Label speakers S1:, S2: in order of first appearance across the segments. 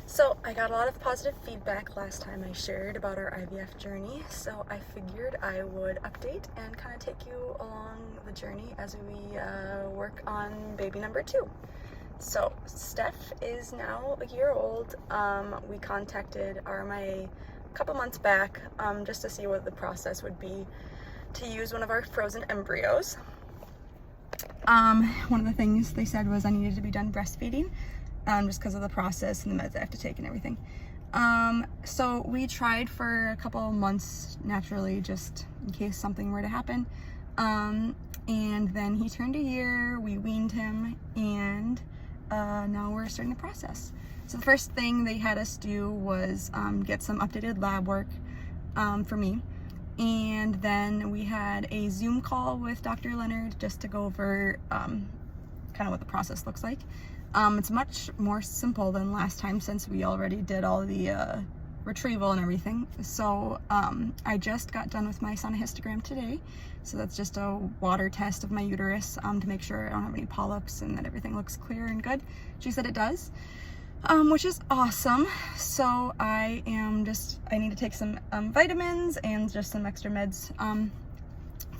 S1: So I got a lot of positive feedback last time I shared about our IVF journey, so I figured I would update and kind of take you along the journey as we work on baby number 2. So Steph is now a year old. We contacted RMIA a couple months back just to see what the process would be to use one of our frozen embryos. One of the things they said was I needed to be done breastfeeding, just because of the process and the meds I have to take and everything. So we tried for a couple months naturally, just in case something were to happen. And then he turned a year, we weaned him, and now we're starting the process. So the first thing they had us do was get some updated lab work for me. And then we had a Zoom call with Dr. Leonard just to go over kind of what the process looks like. It's much more simple than last time since we already did all the retrieval and everything. So I just got done with my sonohystogram today. So that's just a water test of my uterus to make sure I don't have any polyps and that everything looks clear and good. She said it does, which is awesome. So I need to take some vitamins and just some extra meds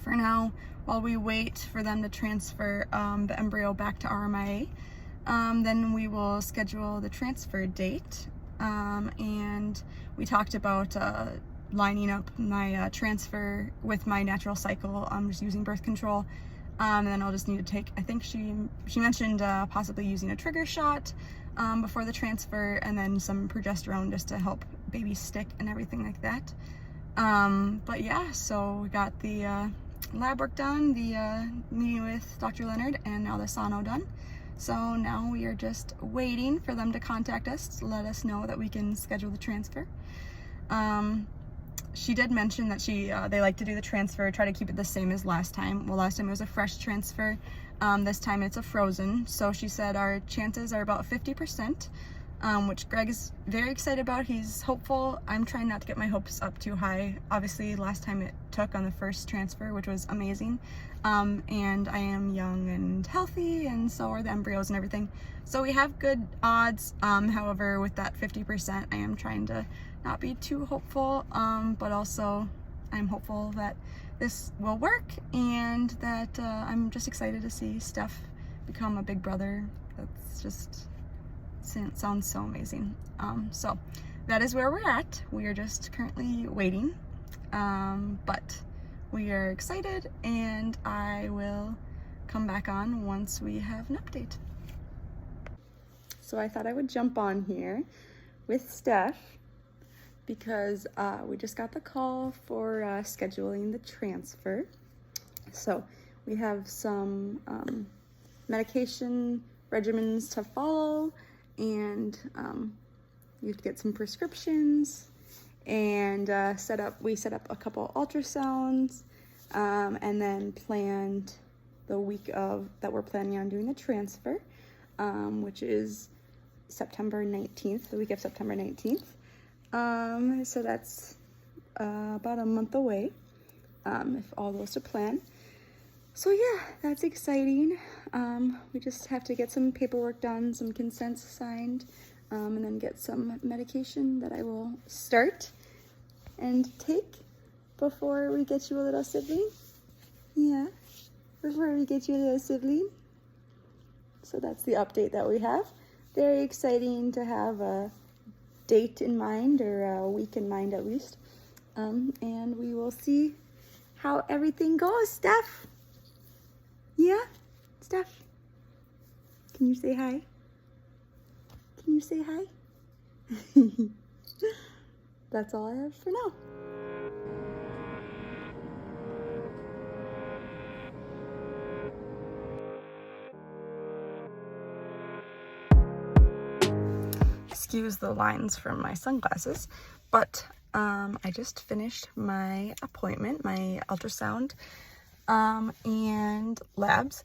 S1: for now while we wait for them to transfer the embryo back to RMIA. Then we will schedule the transfer date, and we talked about lining up my transfer with my natural cycle. I'm just using birth control, and then I'll just need to take, I think she mentioned possibly using a trigger shot before the transfer, and then some progesterone just to help baby stick and everything like that. But yeah, so we got the lab work done, the meeting with Dr. Leonard, and now the sono done. So now we are just waiting for them to contact us to let us know that we can schedule the transfer. She did mention that they like to do the transfer, try to keep it the same as last time. Well, last time it was a fresh transfer. This time it's a frozen. So she said our chances are about 50%, which Greg is very excited about. He's hopeful. I'm trying not to get my hopes up too high. Obviously, last time it took on the first transfer, which was amazing. And I am young and healthy, and so are the embryos and everything. So we have good odds. However, with that 50%, I am trying to not be too hopeful, but also I'm hopeful that this will work, and that I'm just excited to see Steph become a big brother. That's just sounds so amazing. So that is where we're at. We are just currently waiting, but we are excited, and I will come back on once we have an update. So I thought I would jump on here with Steph because we just got the call for scheduling the transfer. So we have some medication regimens to follow, and you have to get some prescriptions, and we set up a couple ultrasounds, and then planned the week that we're planning on doing the transfer, which is September 19th, the week of September 19th. So that's about a month away, if all goes to plan. So yeah, that's exciting. We just have to get some paperwork done, some consents signed, and then get some medication that I will start and take before we get you a little sibling. Yeah, before we get you a little sibling. So that's the update that we have. Very exciting to have a date in mind, or a week in mind at least. And we will see how everything goes. Steph? Yeah? Steph? Can you say hi? Can you say hi? That's all I have for now. Excuse the lines from my sunglasses, but I just finished my appointment, my ultrasound and labs.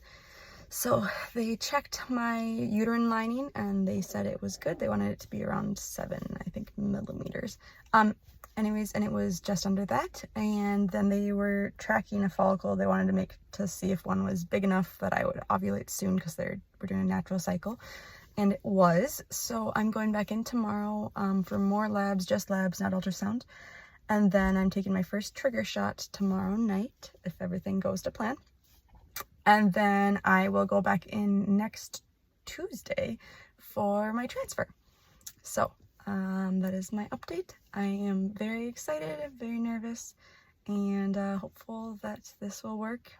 S1: So they checked my uterine lining, and they said it was good. They wanted it to be around 7, I think, millimeters. Anyways, and it was just under that. And then they were tracking a follicle. They wanted to see if one was big enough that I would ovulate soon, because we're doing a natural cycle. and it was. So I'm going back in tomorrow for more labs, just labs, not ultrasound. And then I'm taking my first trigger shot tomorrow night, if everything goes to plan. And then I will go back in next Tuesday for my transfer. So that is my update. I am very excited, very nervous, and hopeful that this will work.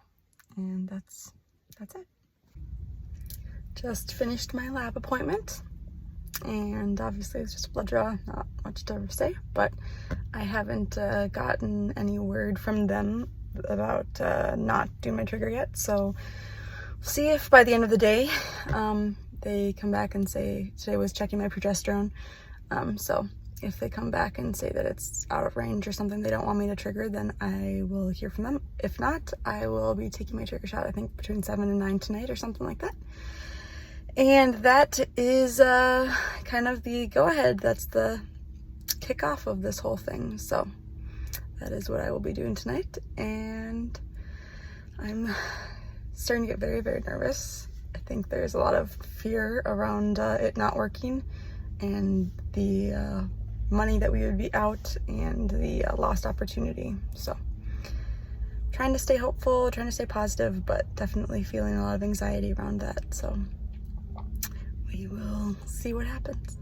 S1: And that's it. Just finished my lab appointment, and obviously it's just a blood draw, not much to say, but I haven't gotten any word from them about not doing my trigger yet, so we'll see if by the end of the day they come back and say, today was checking my progesterone, so if they come back and say that it's out of range or something, they don't want me to trigger, then I will hear from them. If not, I will be taking my trigger shot, I think between 7 and 9 tonight or something like that. And that is kind of the go-ahead. That's the kickoff of this whole thing. So that is what I will be doing tonight. And I'm starting to get very, very nervous. I think there's a lot of fear around it not working, and the money that we would be out, and the lost opportunity. So trying to stay hopeful, trying to stay positive, but definitely feeling a lot of anxiety around that. So we will see what happens.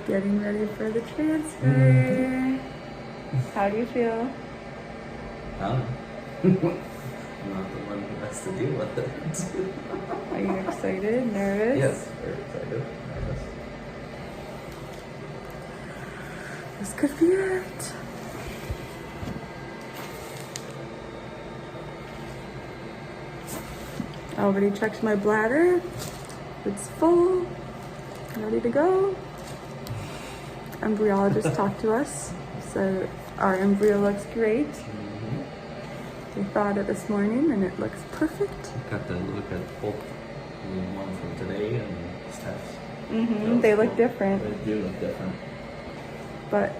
S1: Getting ready for the transfer. How do you feel?
S2: I'm not the one who has to deal with it.
S1: Are you excited? Nervous?
S2: Yes, very excited. Nervous.
S1: This could be it. I already checked my bladder. It's full. Ready to go. Embryologist talked to us, said our embryo looks great. They thawed it this morning and it looks perfect.
S2: Got to look at both the one from today and Steph's.
S1: They look different.
S2: They do look different.
S1: But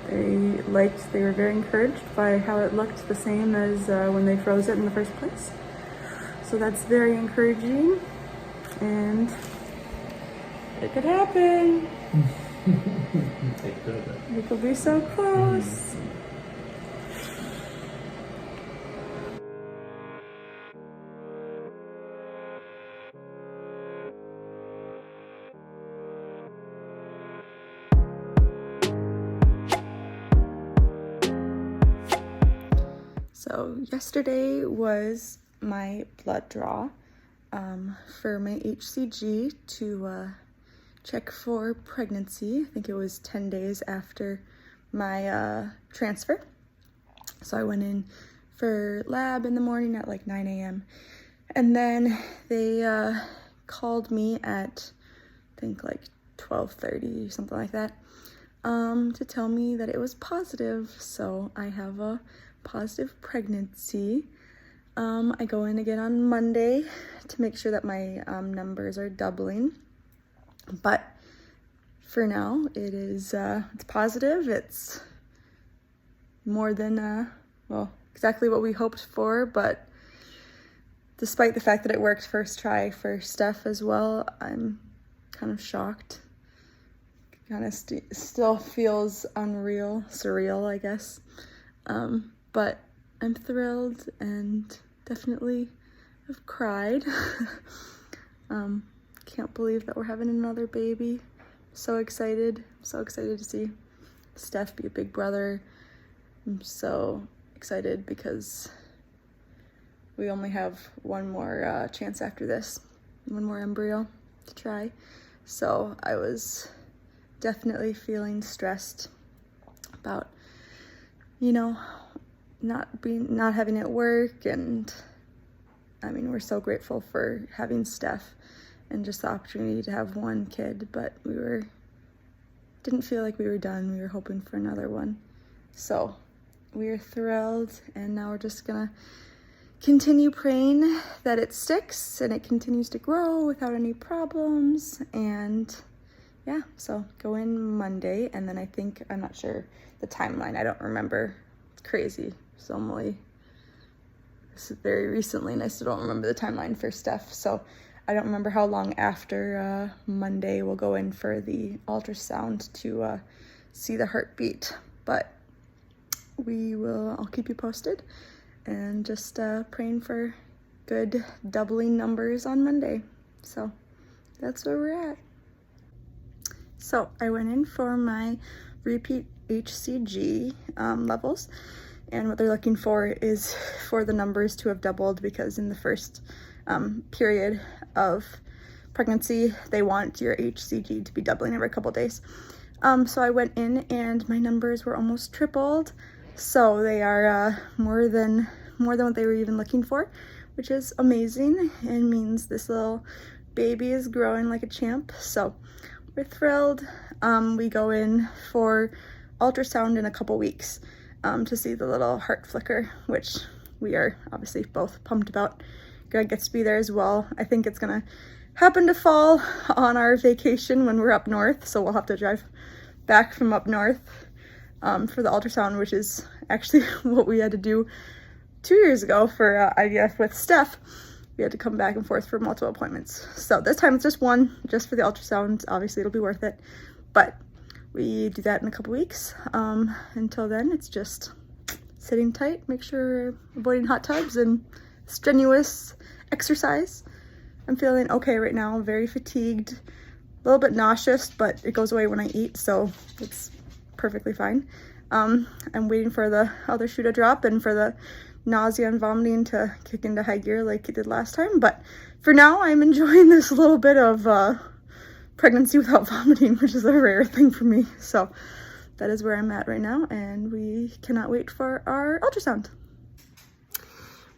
S1: they were very encouraged by how it looked the same as when they froze it in the first place. So that's very encouraging, and it could happen.
S2: It could.
S1: We could be so close. So yesterday was my blood draw for my HCG to check for pregnancy. I think it was 10 days after my transfer. So I went in for lab in the morning at like 9 a.m. And then they called me at, I think like 12:30, something like that, to tell me that it was positive. So I have a positive pregnancy. I go in again on Monday to make sure that my numbers are doubling. But for now, it is it's positive. It's more than well, exactly what we hoped for. But despite the fact that it worked first try for Steph as well, I'm kind of shocked. Kind of still feels unreal, surreal, I guess. But I'm thrilled and definitely have cried. Can't believe that we're having another baby. So excited to see Steph be a big brother. I'm so excited because we only have one more chance after this, one more embryo to try. So I was definitely feeling stressed about, you know, not having it work. And I mean, we're so grateful for having Steph and just the opportunity to have one kid, but didn't feel like we were done. We were hoping for another one. So we are thrilled, and now we're just gonna continue praying that it sticks and it continues to grow without any problems. And yeah, so go in Monday, and then I'm not sure the timeline. I don't remember. It's crazy. This is very recently, and I still don't remember the timeline for Steph. So I don't remember how long after Monday we'll go in for the ultrasound to see the heartbeat. But I'll keep you posted, and just praying for good doubling numbers on Monday. So that's where we're at. So I went in for my repeat HCG levels, and what they're looking for is for the numbers to have doubled, because in the first period of pregnancy, they want your HCG to be doubling every couple days. So I went in and my numbers were almost tripled. So they are more than what they were even looking for, which is amazing and means this little baby is growing like a champ. So we're thrilled. We go in for ultrasound in a couple weeks to see the little heart flicker, which we are obviously both pumped about. Greg gets to be there as well. I think it's gonna happen to fall on our vacation when we're up north, so we'll have to drive back from up north for the ultrasound, which is actually what we had to do 2 years ago for IVF with Steph. We had to come back and forth for multiple appointments. So this time it's just one, just for the ultrasound. Obviously it'll be worth it, but we do that in a couple weeks. Until then, it's just sitting tight, make sure we're avoiding hot tubs and strenuous exercise. I'm feeling okay right now. I'm very fatigued, a little bit nauseous, but it goes away when I eat, so it's perfectly fine. I'm waiting for the other shoe to drop and for the nausea and vomiting to kick into high gear like it did last time. But for now, I'm enjoying this little bit of pregnancy without vomiting, which is a rare thing for me. So that is where I'm at right now, and we cannot wait for our ultrasound.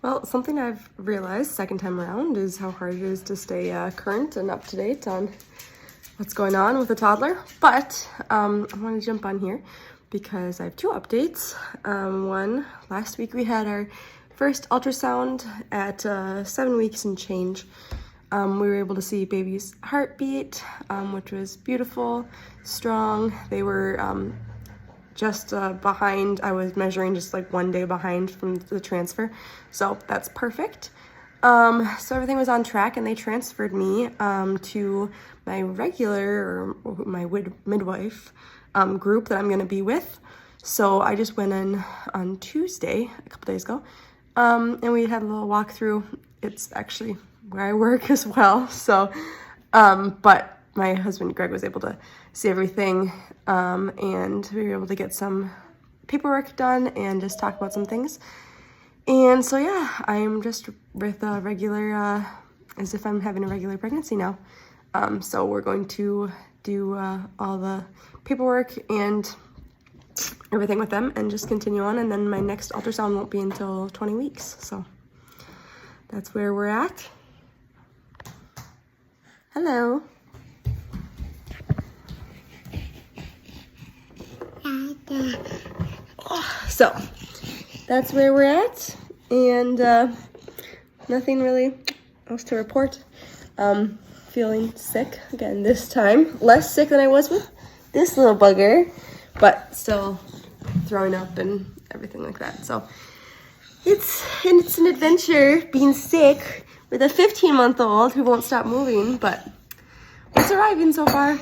S1: Well, something I've realized second time around is how hard it is to stay current and up to date on what's going on with a toddler. But I want to jump on here because I have two updates. One, last week we had our first ultrasound at 7 weeks and change. We were able to see baby's heartbeat, which was beautiful, strong. They were just behind. I was measuring just like 1 day behind from the transfer, so that's perfect. So everything was on track, and they transferred me to my regular, or my midwife group that I'm gonna be with. So I just went in on Tuesday, a couple days ago, and we had a little walkthrough. It's actually where I work as well, so but my husband Greg was able to see everything, and we were able to get some paperwork done and just talk about some things. And so yeah, I'm just with a regular, as if I'm having a regular pregnancy now. So we're going to do all the paperwork and everything with them and just continue on. And then my next ultrasound won't be until 20 weeks. So that's where we're at. Hello. So that's where we're at, and nothing really else to report. Feeling sick again this time. Less sick than I was with this little bugger, but still throwing up and everything like that. So it's an adventure being sick with a 15-month-old who won't stop moving, but we're surviving so far.